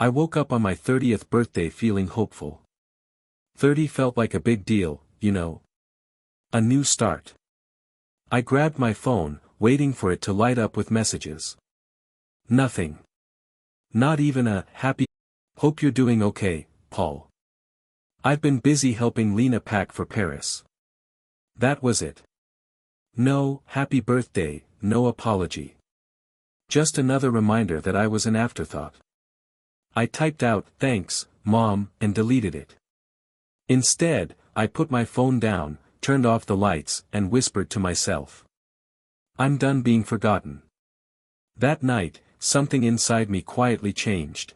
I woke up on my 30th birthday feeling hopeful. 30 felt like a big deal, you know. A new start. I grabbed my phone, waiting for it to light up with messages. Nothing. Not even a happy. Hope you're doing okay, Paul. I've been busy helping Lena pack for Paris. That was it. No happy birthday, no apology. Just another reminder that I was an afterthought. I typed out, "Thanks, Mom," and deleted it. Instead, I put my phone down, turned off the lights, and whispered to myself. I'm done being forgotten. That night, something inside me quietly changed.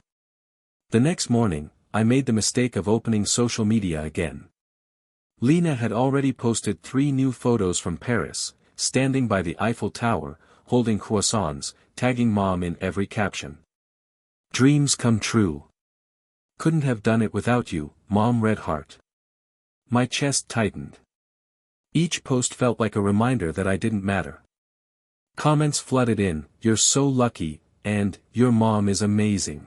The next morning, I made the mistake of opening social media again. Lena had already posted 3 new photos from Paris, standing by the Eiffel Tower, holding croissants, tagging Mom in every caption. Dreams come true. Couldn't have done it without you, Mom. Red heart. My chest tightened. Each post felt like a reminder that I didn't matter. Comments flooded in, "You're so lucky," and "Your mom is amazing."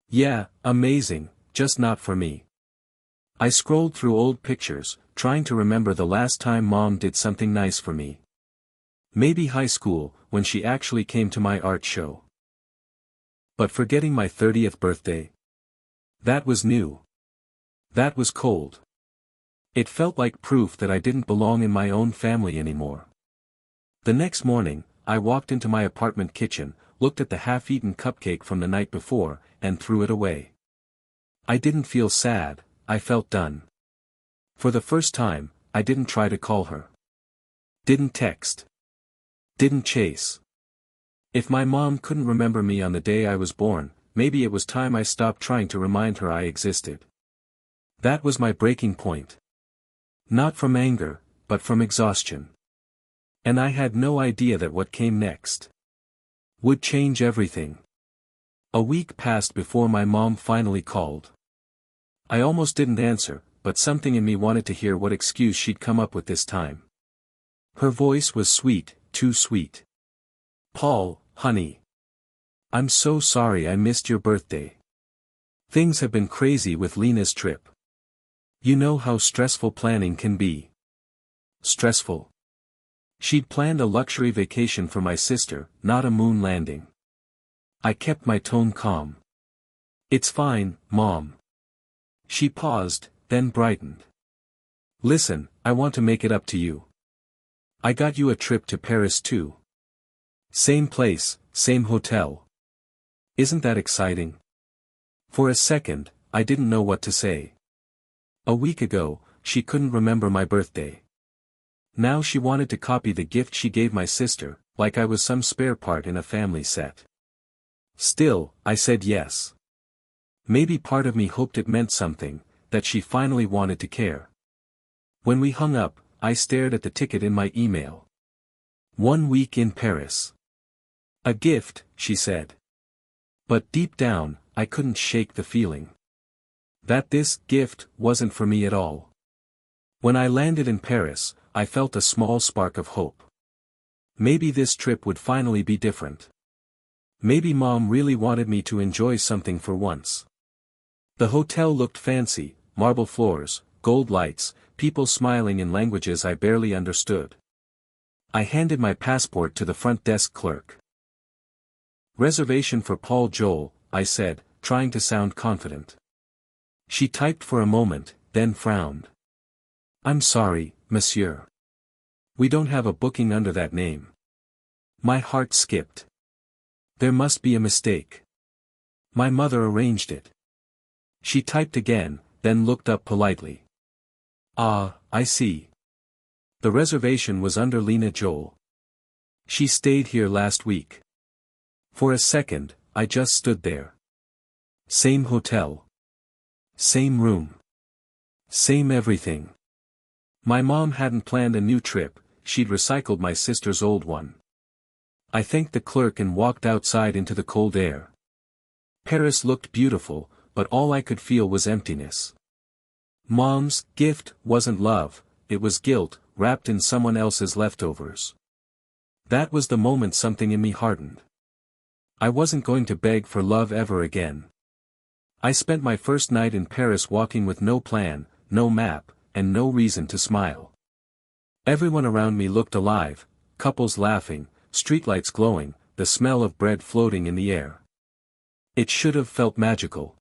Yeah, amazing, just not for me. I scrolled through old pictures, trying to remember the last time Mom did something nice for me. Maybe high school, when she actually came to my art show. But forgetting my 30th birthday? That was new. That was cold. It felt like proof that I didn't belong in my own family anymore. The next morning, I walked into my apartment kitchen, looked at the half-eaten cupcake from the night before, and threw it away. I didn't feel sad, I felt done. For the first time, I didn't try to call her. Didn't text. Didn't chase. If my mom couldn't remember me on the day I was born, maybe it was time I stopped trying to remind her I existed. That was my breaking point. Not from anger, but from exhaustion. And I had no idea that what came next would change everything. A week passed before my mom finally called. I almost didn't answer, but something in me wanted to hear what excuse she'd come up with this time. Her voice was sweet, too sweet. "Paul, honey. I'm so sorry I missed your birthday. Things have been crazy with Lena's trip. You know how stressful planning can be." Stressful. She'd planned a luxury vacation for my sister, not a moon landing. I kept my tone calm. "It's fine, Mom." She paused, then brightened. "Listen, I want to make it up to you. I got you a trip to Paris too. Same place, same hotel. Isn't that exciting?" For a second, I didn't know what to say. A week ago, she couldn't remember my birthday. Now she wanted to copy the gift she gave my sister, like I was some spare part in a family set. Still, I said yes. Maybe part of me hoped it meant something, that she finally wanted to care. When we hung up, I stared at the ticket in my email. 1 week in Paris. A gift, she said. But deep down, I couldn't shake the feeling that this gift wasn't for me at all. When I landed in Paris, I felt a small spark of hope. Maybe this trip would finally be different. Maybe Mom really wanted me to enjoy something for once. The hotel looked fancy, marble floors, gold lights, people smiling in languages I barely understood. I handed my passport to the front desk clerk. "Reservation for Paul Joel," I said, trying to sound confident. She typed for a moment, then frowned. "I'm sorry, monsieur. We don't have a booking under that name." My heart skipped. There must be a mistake. My mother arranged it. She typed again, then looked up politely. "Ah, I see. The reservation was under Lena Joel. She stayed here last week." For a second, I just stood there. Same hotel. Same room. Same everything. My mom hadn't planned a new trip, she'd recycled my sister's old one. I thanked the clerk and walked outside into the cold air. Paris looked beautiful, but all I could feel was emptiness. Mom's gift wasn't love, it was guilt, wrapped in someone else's leftovers. That was the moment something in me hardened. I wasn't going to beg for love ever again. I spent my first night in Paris walking with no plan, no map, and no reason to smile. Everyone around me looked alive, couples laughing, streetlights glowing, the smell of bread floating in the air. It should have felt magical.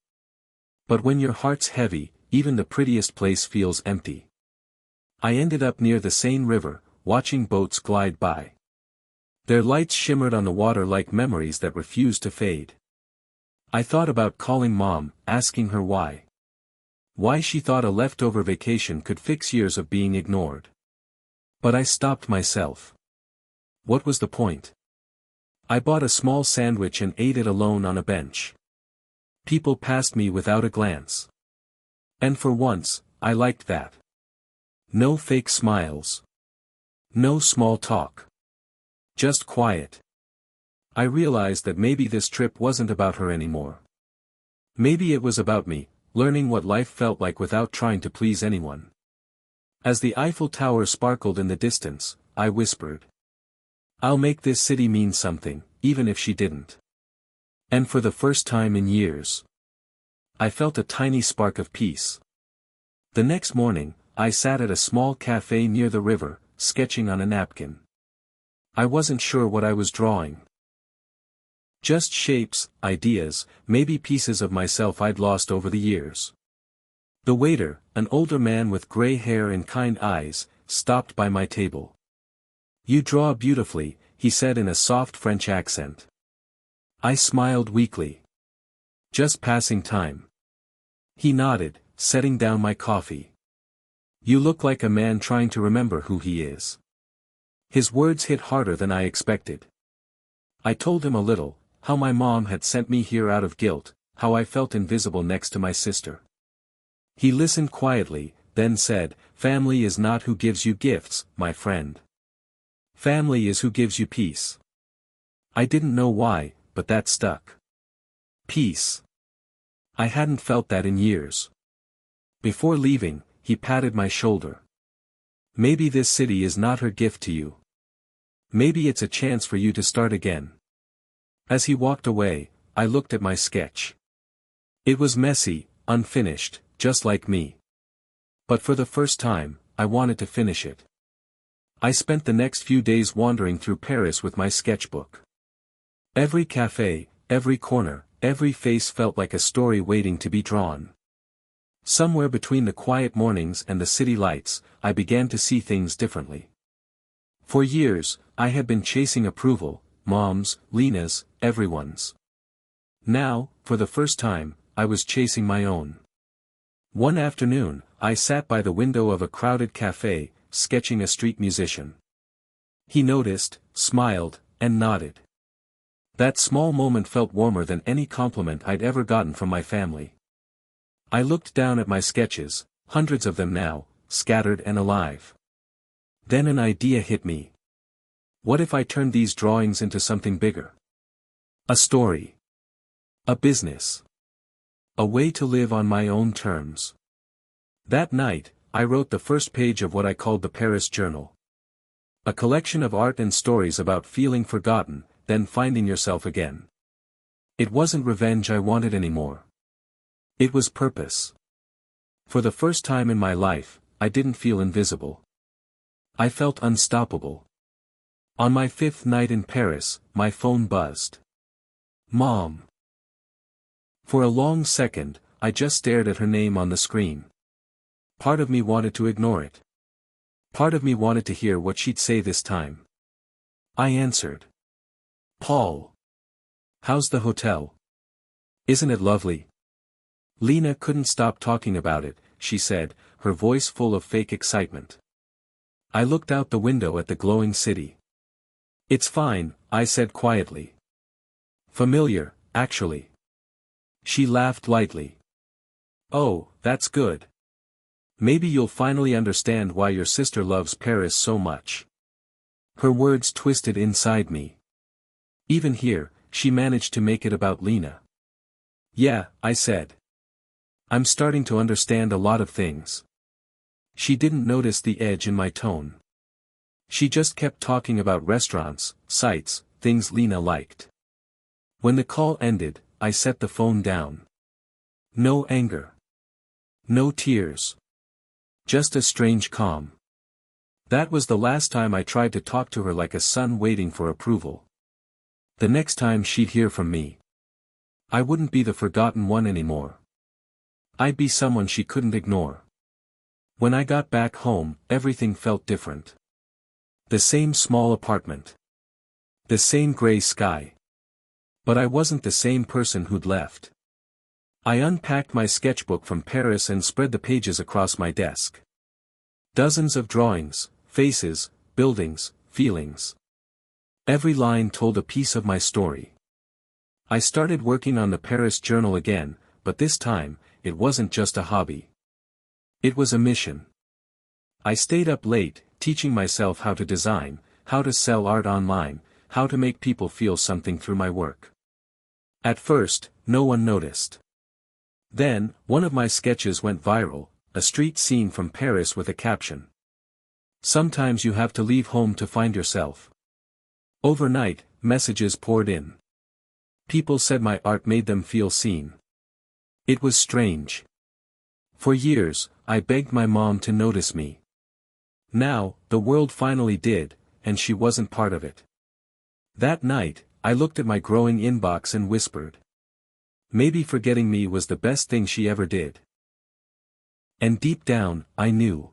But when your heart's heavy, even the prettiest place feels empty. I ended up near the Seine River, watching boats glide by. Their lights shimmered on the water like memories that refused to fade. I thought about calling Mom, asking her why. Why she thought a leftover vacation could fix years of being ignored. But I stopped myself. What was the point? I bought a small sandwich and ate it alone on a bench. People passed me without a glance. And for once, I liked that. No fake smiles. No small talk. Just quiet. I realized that maybe this trip wasn't about her anymore. Maybe it was about me, learning what life felt like without trying to please anyone. As the Eiffel Tower sparkled in the distance, I whispered, "I'll make this city mean something, even if she didn't." And for the first time in years, I felt a tiny spark of peace. The next morning, I sat at a small cafe near the river, sketching on a napkin. I wasn't sure what I was drawing. Just shapes, ideas, maybe pieces of myself I'd lost over the years. The waiter, an older man with gray hair and kind eyes, stopped by my table. "You draw beautifully," he said in a soft French accent. I smiled weakly. "Just passing time." He nodded, setting down my coffee. "You look like a man trying to remember who he is." His words hit harder than I expected. I told him a little, how my mom had sent me here out of guilt, how I felt invisible next to my sister. He listened quietly, then said, "Family is not who gives you gifts, my friend. Family is who gives you peace." I didn't know why, but that stuck. Peace. I hadn't felt that in years. Before leaving, he patted my shoulder. "Maybe this city is not her gift to you. Maybe it's a chance for you to start again." As he walked away, I looked at my sketch. It was messy, unfinished, just like me. But for the first time, I wanted to finish it. I spent the next few days wandering through Paris with my sketchbook. Every cafe, every corner, every face felt like a story waiting to be drawn. Somewhere between the quiet mornings and the city lights, I began to see things differently. For years, I had been chasing approval, Mom's, Lena's, everyone's. Now, for the first time, I was chasing my own. One afternoon, I sat by the window of a crowded cafe, sketching a street musician. He noticed, smiled, and nodded. That small moment felt warmer than any compliment I'd ever gotten from my family. I looked down at my sketches, hundreds of them now, scattered and alive. Then an idea hit me. What if I turned these drawings into something bigger? A story. A business. A way to live on my own terms. That night, I wrote the first page of what I called the Paris Journal. A collection of art and stories about feeling forgotten, then finding yourself again. It wasn't revenge I wanted anymore. It was purpose. For the first time in my life, I didn't feel invisible. I felt unstoppable. On my 5th night in Paris, my phone buzzed. Mom. For a long second, I just stared at her name on the screen. Part of me wanted to ignore it. Part of me wanted to hear what she'd say this time. I answered. "Paul. How's the hotel? Isn't it lovely?" Lena couldn't stop talking about it, she said, her voice full of fake excitement. I looked out the window at the glowing city. "It's fine," I said quietly. "Familiar, actually." She laughed lightly. "Oh, that's good. Maybe you'll finally understand why your sister loves Paris so much." Her words twisted inside me. Even here, she managed to make it about Lena. "Yeah," I said. "I'm starting to understand a lot of things." She didn't notice the edge in my tone. She just kept talking about restaurants, sights, things Lena liked. When the call ended, I set the phone down. No anger. No tears. Just a strange calm. That was the last time I tried to talk to her like a son waiting for approval. The next time she'd hear from me, I wouldn't be the forgotten one anymore. I'd be someone she couldn't ignore. When I got back home, everything felt different. The same small apartment. The same gray sky. But I wasn't the same person who'd left. I unpacked my sketchbook from Paris and spread the pages across my desk. Dozens of drawings, faces, buildings, feelings. Every line told a piece of my story. I started working on the Paris journal again, but this time, it wasn't just a hobby. It was a mission. I stayed up late, teaching myself how to design, how to sell art online, how to make people feel something through my work. At first, no one noticed. Then, one of my sketches went viral, a street scene from Paris with a caption. Sometimes you have to leave home to find yourself. Overnight, messages poured in. People said my art made them feel seen. It was strange. For years, I begged my mom to notice me. Now, the world finally did, and she wasn't part of it. That night, I looked at my growing inbox and whispered. Maybe forgetting me was the best thing she ever did. And deep down, I knew.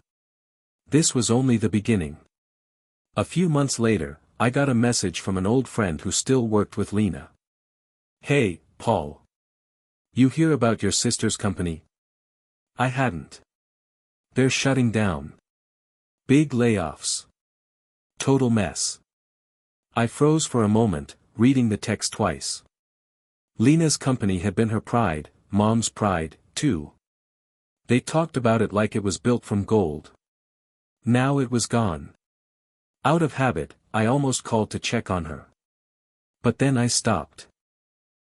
This was only the beginning. A few months later, I got a message from an old friend who still worked with Lena. Hey, Paul. You hear about your sister's company? I hadn't. They're shutting down. Big layoffs. Total mess. I froze for a moment, reading the text twice. Lena's company had been her pride, Mom's pride, too. They talked about it like it was built from gold. Now it was gone. Out of habit, I almost called to check on her. But then I stopped.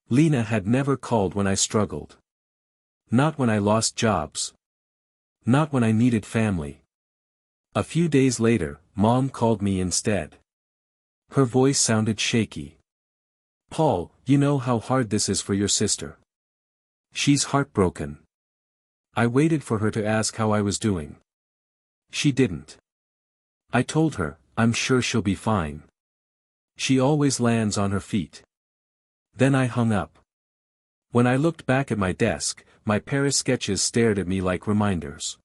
Lena had never called when I struggled. Not when I lost jobs. Not when I needed family. A few days later, Mom called me instead. Her voice sounded shaky. Paul, you know how hard this is for your sister. She's heartbroken. I waited for her to ask how I was doing. She didn't. I told her, I'm sure she'll be fine. She always lands on her feet. Then I hung up. When I looked back at my desk, my Paris sketches stared at me like reminders.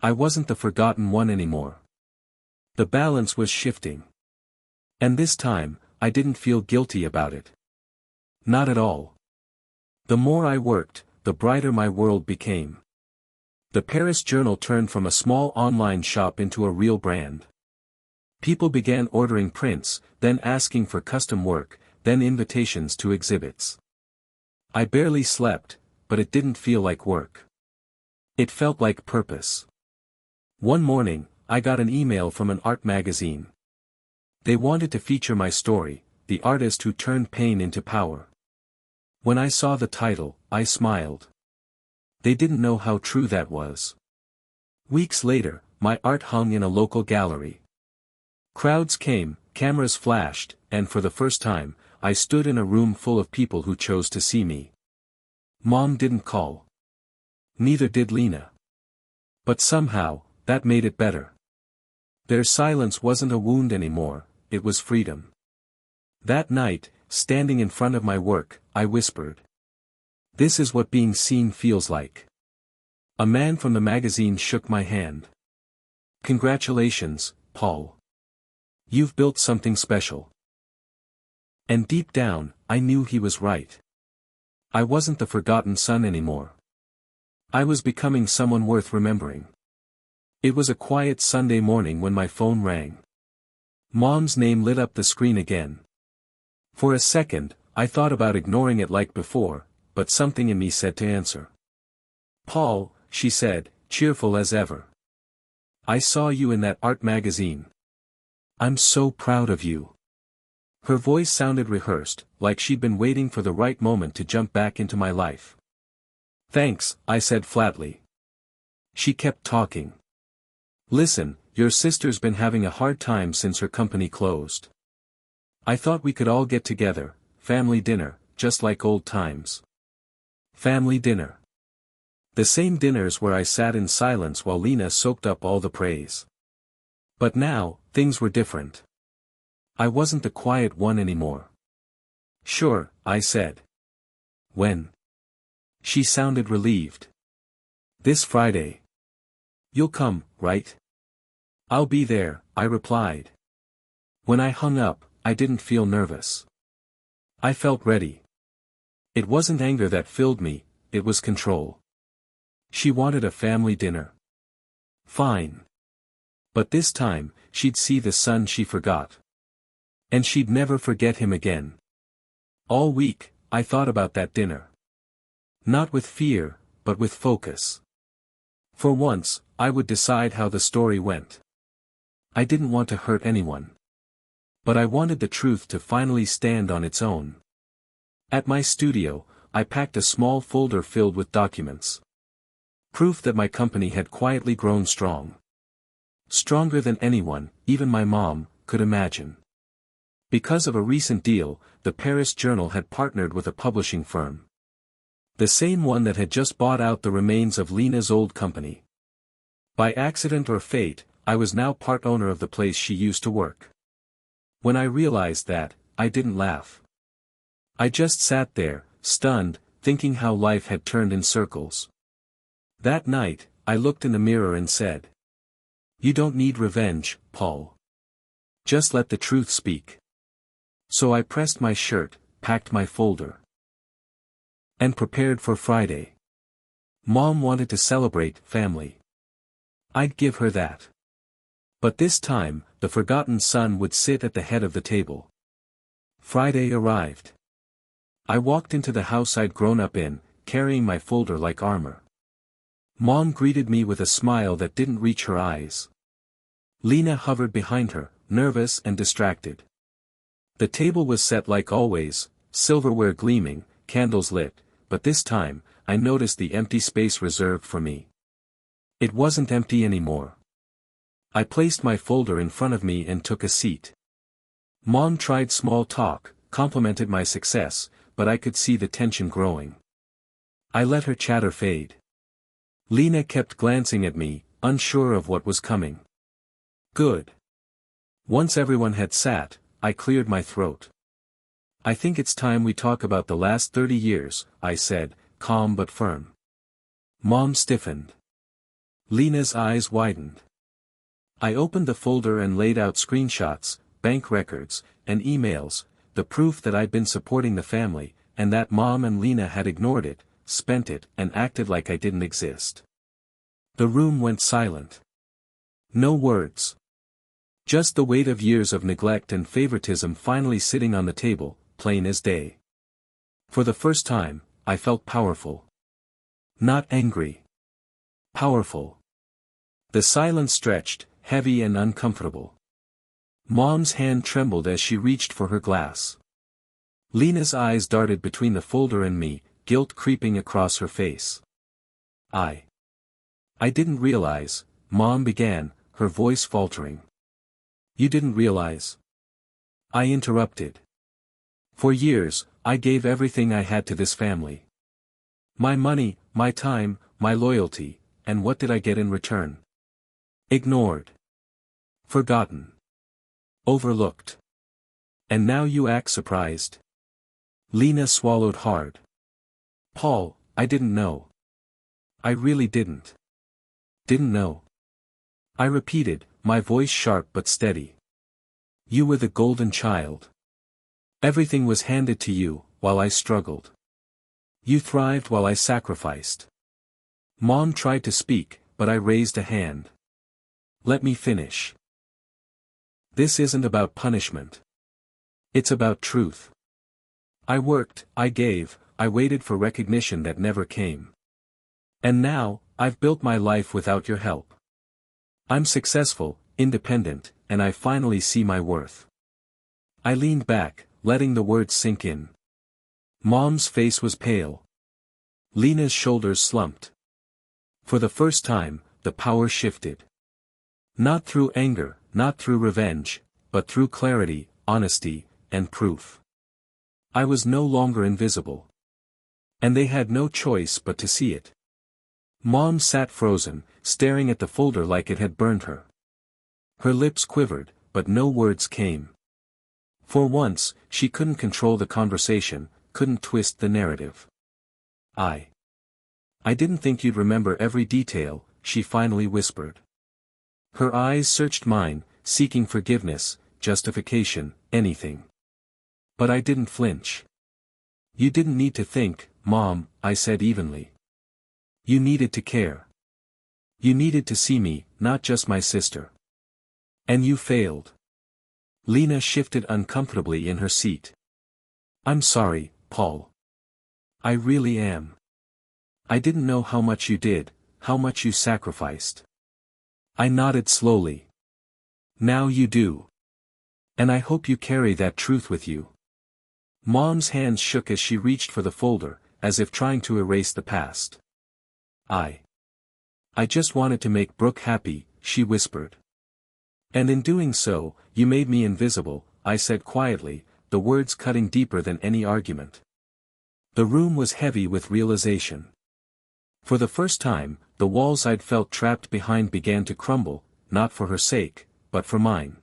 I wasn't the forgotten one anymore. The balance was shifting. And this time, I didn't feel guilty about it. Not at all. The more I worked, the brighter my world became. The Paris Journal turned from a small online shop into a real brand. People began ordering prints, then asking for custom work, then invitations to exhibits. I barely slept, but it didn't feel like work. It felt like purpose. One morning, I got an email from an art magazine. They wanted to feature my story, the artist who turned pain into power. When I saw the title, I smiled. They didn't know how true that was. Weeks later, my art hung in a local gallery. Crowds came, cameras flashed, and for the first time, I stood in a room full of people who chose to see me. Mom didn't call. Neither did Lena. But somehow, that made it better. Their silence wasn't a wound anymore, it was freedom. That night, standing in front of my work, I whispered. This is what being seen feels like. A man from the magazine shook my hand. Congratulations, Paul. You've built something special. And deep down, I knew he was right. I wasn't the forgotten son anymore. I was becoming someone worth remembering. It was a quiet Sunday morning when my phone rang. Mom's name lit up the screen again. For a second, I thought about ignoring it like before, but something in me said to answer. Paul, she said, cheerful as ever. I saw you in that art magazine. I'm so proud of you. Her voice sounded rehearsed, like she'd been waiting for the right moment to jump back into my life. Thanks, I said flatly. She kept talking. Listen, your sister's been having a hard time since her company closed. I thought we could all get together, family dinner, just like old times. Family dinner. The same dinners where I sat in silence while Lena soaked up all the praise. But now, things were different. I wasn't the quiet one anymore. "Sure," I said. "When?" She sounded relieved. "This Friday. You'll come, right?" "I'll be there," I replied. When I hung up, I didn't feel nervous. I felt ready. It wasn't anger that filled me, it was control. She wanted a family dinner. Fine. But this time, she'd see the son she forgot. And she'd never forget him again. All week, I thought about that dinner. Not with fear, but with focus. For once, I would decide how the story went. I didn't want to hurt anyone. But I wanted the truth to finally stand on its own. At my studio, I packed a small folder filled with documents. Proof that my company had quietly grown strong. Stronger than anyone, even my mom, could imagine. Because of a recent deal, the Paris Journal had partnered with a publishing firm. The same one that had just bought out the remains of Lena's old company. By accident or fate, I was now part owner of the place she used to work. When I realized that, I didn't laugh. I just sat there, stunned, thinking how life had turned in circles. That night, I looked in the mirror and said, "You don't need revenge, Paul. Just let the truth speak." So I pressed my shirt, packed my folder, and prepared for Friday. Mom wanted to celebrate family. I'd give her that. But this time, the forgotten son would sit at the head of the table. Friday arrived. I walked into the house I'd grown up in, carrying my folder like armor. Mom greeted me with a smile that didn't reach her eyes. Lena hovered behind her, nervous and distracted. The table was set like always, silverware gleaming, candles lit, but this time, I noticed the empty space reserved for me. It wasn't empty anymore. I placed my folder in front of me and took a seat. Mom tried small talk, complimented my success, but I could see the tension growing. I let her chatter fade. Lena kept glancing at me, unsure of what was coming. Good. Once everyone had sat, I cleared my throat. "I think it's time we talk about the last 30 years, I said, calm but firm. Mom stiffened. Lena's eyes widened. I opened the folder and laid out screenshots, bank records, and emails, the proof that I'd been supporting the family, and that Mom and Lena had ignored it, spent it, and acted like I didn't exist. The room went silent. No words. Just the weight of years of neglect and favoritism finally sitting on the table, plain as day. For the first time, I felt powerful. Not angry. Powerful. The silence stretched, heavy and uncomfortable. Mom's hand trembled as she reached for her glass. Lena's eyes darted between the folder and me, guilt creeping across her face. I didn't realize, Mom began, her voice faltering. "You didn't realize?" I interrupted. "For years, I gave everything I had to this family. My money, my time, my loyalty, and what did I get in return? Ignored. Forgotten. Overlooked. And now you act surprised." Lena swallowed hard. "Paul, I didn't know. I really didn't. Didn't know." I repeated, my voice sharp but steady. "You were the golden child. Everything was handed to you, while I struggled. You thrived while I sacrificed." Mom tried to speak, but I raised a hand. "Let me finish. This isn't about punishment. It's about truth. I worked, I gave, I waited for recognition that never came. And now, I've built my life without your help. I'm successful, independent, and I finally see my worth." I leaned back, letting the words sink in. Mom's face was pale. Lena's shoulders slumped. For the first time, the power shifted. Not through anger, not through revenge, but through clarity, honesty, and proof. I was no longer invisible. And they had no choice but to see it. Mom sat frozen, staring at the folder like it had burned her. Her lips quivered, but no words came. For once, she couldn't control the conversation, couldn't twist the narrative. I didn't think you'd remember every detail, she finally whispered. Her eyes searched mine, seeking forgiveness, justification, anything. But I didn't flinch. You didn't need to think, Mom, I said evenly. You needed to care. You needed to see me, not just my sister. And you failed. Lena shifted uncomfortably in her seat. I'm sorry, Paul. I really am. I didn't know how much you did, how much you sacrificed. I nodded slowly. Now you do. And I hope you carry that truth with you. Mom's hands shook as she reached for the folder, as if trying to erase the past. I just wanted to make Brooke happy, she whispered. And in doing so, you made me invisible, I said quietly, the words cutting deeper than any argument. The room was heavy with realization. For the first time, the walls I'd felt trapped behind began to crumble, not for her sake, but for mine.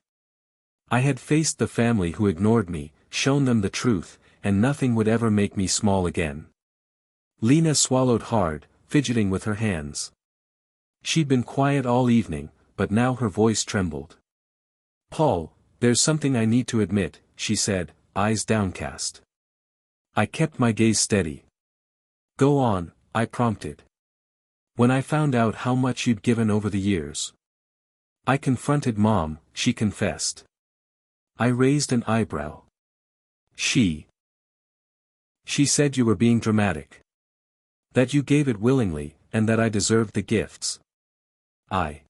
I had faced the family who ignored me, shown them the truth, and nothing would ever make me small again. Lena swallowed hard, fidgeting with her hands. She'd been quiet all evening, but now her voice trembled. Paul, there's something I need to admit, she said, eyes downcast. I kept my gaze steady. Go on, I prompted. When I found out how much you'd given over the years. I confronted Mom, she confessed. I raised an eyebrow. She said you were being dramatic. That you gave it willingly, and that I deserved the gifts. I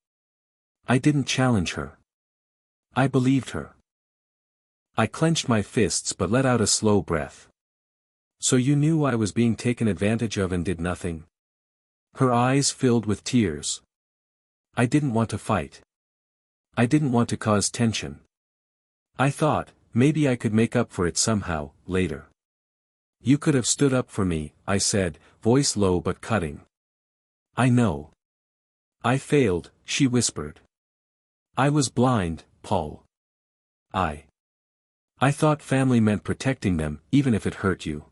didn't challenge her. I believed her. I clenched my fists but let out a slow breath. So you knew I was being taken advantage of and did nothing? Her eyes filled with tears. I didn't want to fight. I didn't want to cause tension. I thought, maybe I could make up for it somehow, later. You could have stood up for me, I said, voice low but cutting. I know. I failed, she whispered. I was blind, Paul. I thought family meant protecting them, even if it hurt you.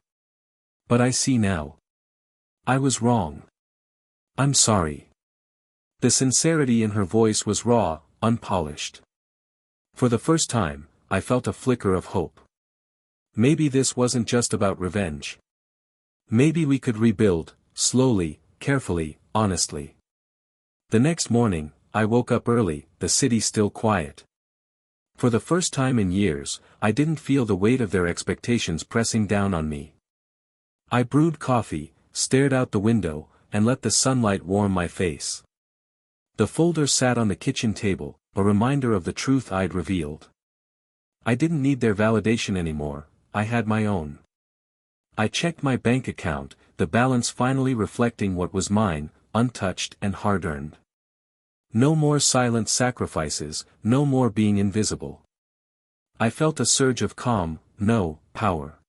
But I see now. I was wrong. I'm sorry. The sincerity in her voice was raw, unpolished. For the first time, I felt a flicker of hope. Maybe this wasn't just about revenge. Maybe we could rebuild, slowly, carefully, honestly. The next morning, I woke up early, the city still quiet. For the first time in years, I didn't feel the weight of their expectations pressing down on me. I brewed coffee, stared out the window, and let the sunlight warm my face. The folder sat on the kitchen table, a reminder of the truth I'd revealed. I didn't need their validation anymore, I had my own. I checked my bank account, the balance finally reflecting what was mine, untouched and hard-earned. No more silent sacrifices, no more being invisible. I felt a surge of calm, no, power.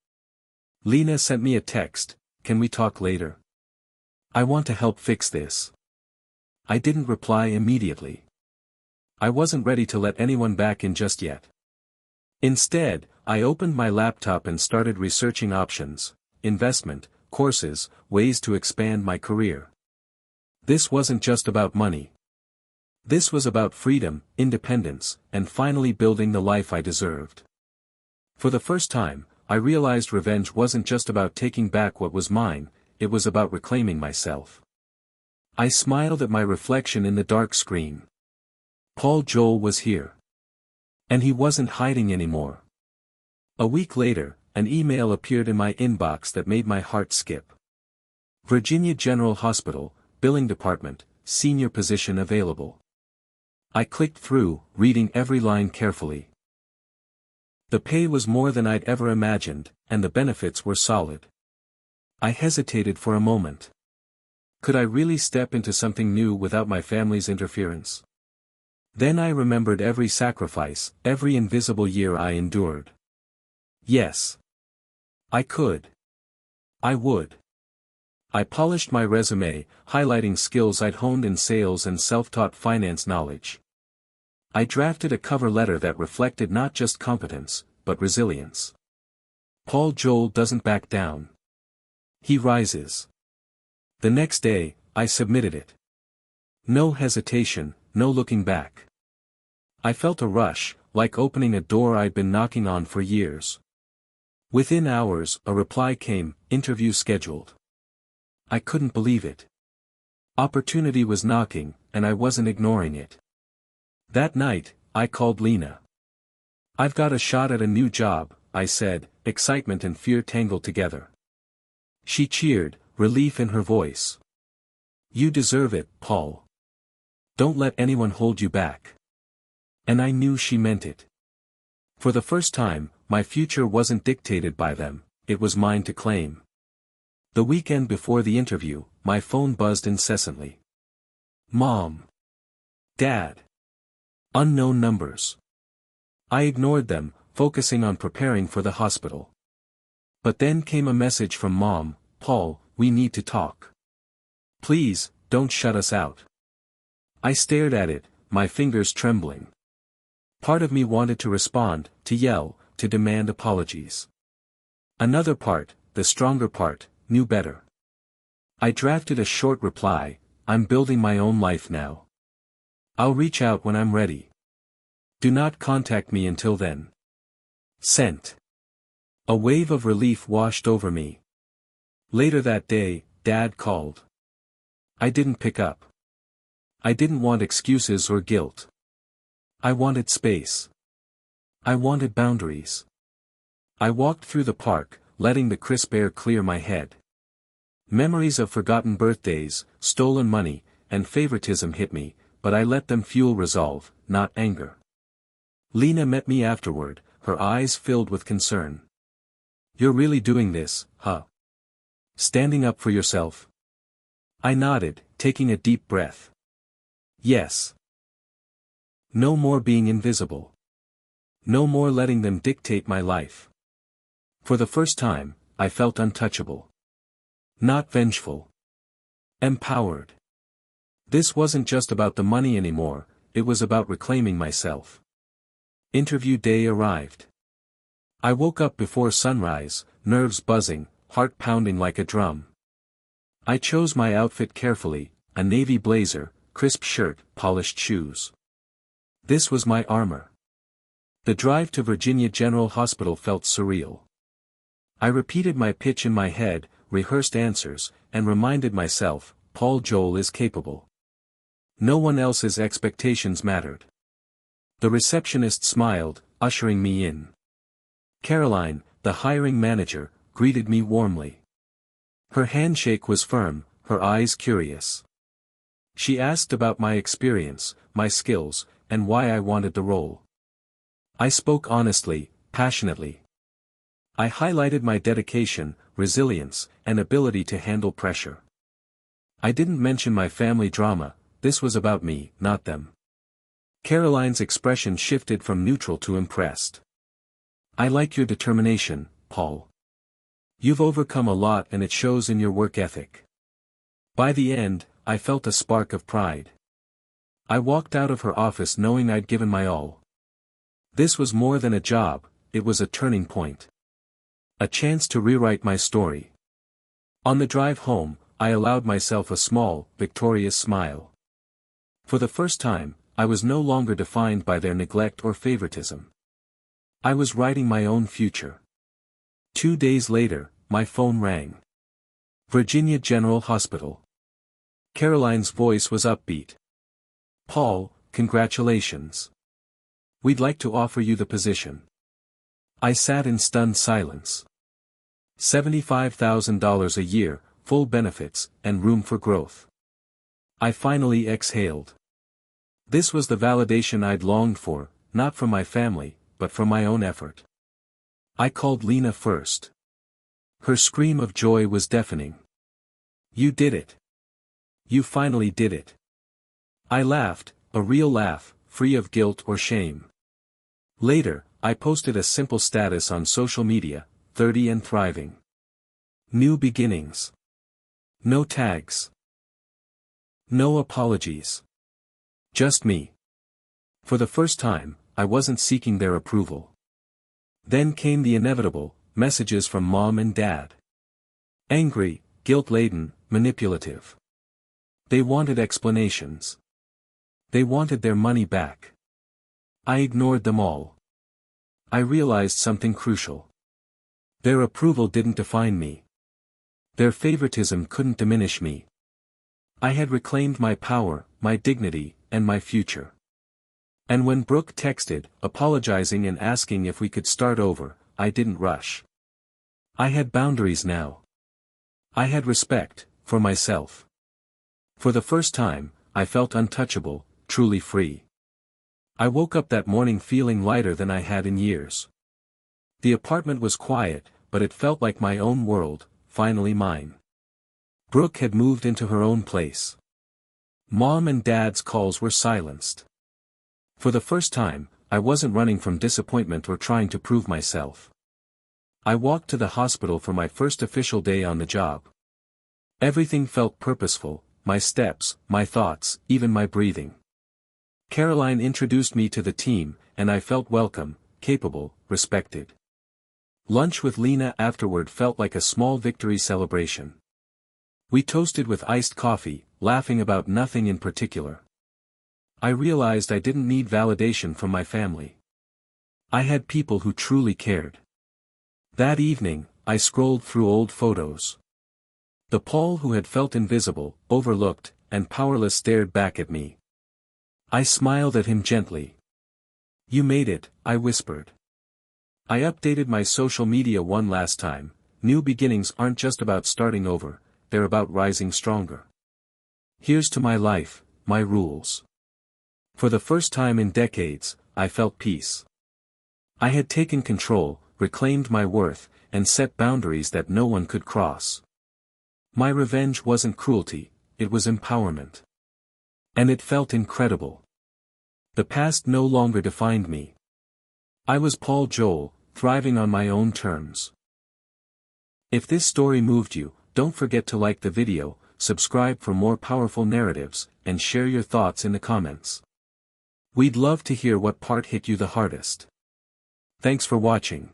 Lena sent me a text, can we talk later? I want to help fix this. I didn't reply immediately. I wasn't ready to let anyone back in just yet. Instead, I opened my laptop and started researching options, investment, courses, ways to expand my career. This wasn't just about money. This was about freedom, independence, and finally building the life I deserved. For the first time, I realized revenge wasn't just about taking back what was mine, it was about reclaiming myself. I smiled at my reflection in the dark screen. Paul Joel was here. And he wasn't hiding anymore. A week later, an email appeared in my inbox that made my heart skip. Virginia General Hospital, Billing Department, senior position available. I clicked through, reading every line carefully. The pay was more than I'd ever imagined, and the benefits were solid. I hesitated for a moment. Could I really step into something new without my family's interference? Then I remembered every sacrifice, every invisible year I endured. Yes. I could. I would. I polished my resume, highlighting skills I'd honed in sales and self-taught finance knowledge. I drafted a cover letter that reflected not just competence, but resilience. Paul Joel doesn't back down. He rises. The next day, I submitted it. No hesitation, no looking back. I felt a rush, like opening a door I'd been knocking on for years. Within hours, a reply came, interview scheduled. I couldn't believe it. Opportunity was knocking, and I wasn't ignoring it. That night, I called Lena. I've got a shot at a new job, I said, excitement and fear tangled together. She cheered, relief in her voice. You deserve it, Paul. Don't let anyone hold you back. And I knew she meant it. For the first time, my future wasn't dictated by them, it was mine to claim. The weekend before the interview, my phone buzzed incessantly. Mom. Dad. Unknown numbers. I ignored them, focusing on preparing for the hospital. But then came a message from Mom, Paul, we need to talk. Please, don't shut us out. I stared at it, my fingers trembling. Part of me wanted to respond, to yell, to demand apologies. Another part, the stronger part, knew better. I drafted a short reply, I'm building my own life now. I'll reach out when I'm ready. Do not contact me until then. Sent. A wave of relief washed over me. Later that day, Dad called. I didn't pick up. I didn't want excuses or guilt. I wanted space. I wanted boundaries. I walked through the park, letting the crisp air clear my head. Memories of forgotten birthdays, stolen money, and favoritism hit me, but I let them fuel resolve, not anger. Lena met me afterward, her eyes filled with concern. You're really doing this, huh? Standing up for yourself? I nodded, taking a deep breath. Yes. No more being invisible. No more letting them dictate my life. For the first time, I felt untouchable. Not vengeful. Empowered. This wasn't just about the money anymore, it was about reclaiming myself. Interview day arrived. I woke up before sunrise, nerves buzzing, heart pounding like a drum. I chose my outfit carefully, a navy blazer, crisp shirt, polished shoes. This was my armor. The drive to Virginia General Hospital felt surreal. I repeated my pitch in my head, rehearsed answers, and reminded myself, Paul Joel is capable. No one else's expectations mattered. The receptionist smiled, ushering me in. Caroline, the hiring manager, greeted me warmly. Her handshake was firm, her eyes curious. She asked about my experience, my skills, and why I wanted the role. I spoke honestly, passionately. I highlighted my dedication, resilience, and ability to handle pressure. I didn't mention my family drama, this was about me, not them. Caroline's expression shifted from neutral to impressed. I like your determination, Paul. You've overcome a lot and it shows in your work ethic. By the end, I felt a spark of pride. I walked out of her office knowing I'd given my all. This was more than a job, it was a turning point. A chance to rewrite my story. On the drive home, I allowed myself a small, victorious smile. For the first time, I was no longer defined by their neglect or favoritism. I was writing my own future. 2 days later, my phone rang. Virginia General Hospital. Caroline's voice was upbeat. Paul, congratulations. We'd like to offer you the position. I sat in stunned silence. $75,000 a year, full benefits, and room for growth. I finally exhaled. This was the validation I'd longed for, not from my family, but from my own effort. I called Lena first. Her scream of joy was deafening. You did it. You finally did it. I laughed, a real laugh, free of guilt or shame. Later, I posted a simple status on social media, 30 and thriving. New beginnings. No tags. No apologies. Just me. For the first time, I wasn't seeking their approval. Then came the inevitable, messages from mom and dad. Angry, guilt-laden, manipulative. They wanted explanations. They wanted their money back. I ignored them all. I realized something crucial. Their approval didn't define me. Their favoritism couldn't diminish me. I had reclaimed my power, my dignity, and my future. And when Brooke texted, apologizing and asking if we could start over, I didn't rush. I had boundaries now. I had respect, for myself. For the first time, I felt untouchable, truly free. I woke up that morning feeling lighter than I had in years. The apartment was quiet, but it felt like my own world, finally mine. Brooke had moved into her own place. Mom and Dad's calls were silenced. For the first time, I wasn't running from disappointment or trying to prove myself. I walked to the hospital for my first official day on the job. Everything felt purposeful, my steps, my thoughts, even my breathing. Caroline introduced me to the team, and I felt welcome, capable, respected. Lunch with Lena afterward felt like a small victory celebration. We toasted with iced coffee, laughing about nothing in particular. I realized I didn't need validation from my family. I had people who truly cared. That evening, I scrolled through old photos. The Paul who had felt invisible, overlooked, and powerless stared back at me. I smiled at him gently. "You made it," I whispered. I updated my social media one last time. New beginnings aren't just about starting over, they're about rising stronger. Here's to my life, my rules. For the first time in decades, I felt peace. I had taken control, reclaimed my worth, and set boundaries that no one could cross. My revenge wasn't cruelty, it was empowerment. And it felt incredible. The past no longer defined me. I was Paul Joel, thriving on my own terms. If this story moved you, don't forget to like the video, subscribe for more powerful narratives, and share your thoughts in the comments. We'd love to hear what part hit you the hardest. Thanks for watching.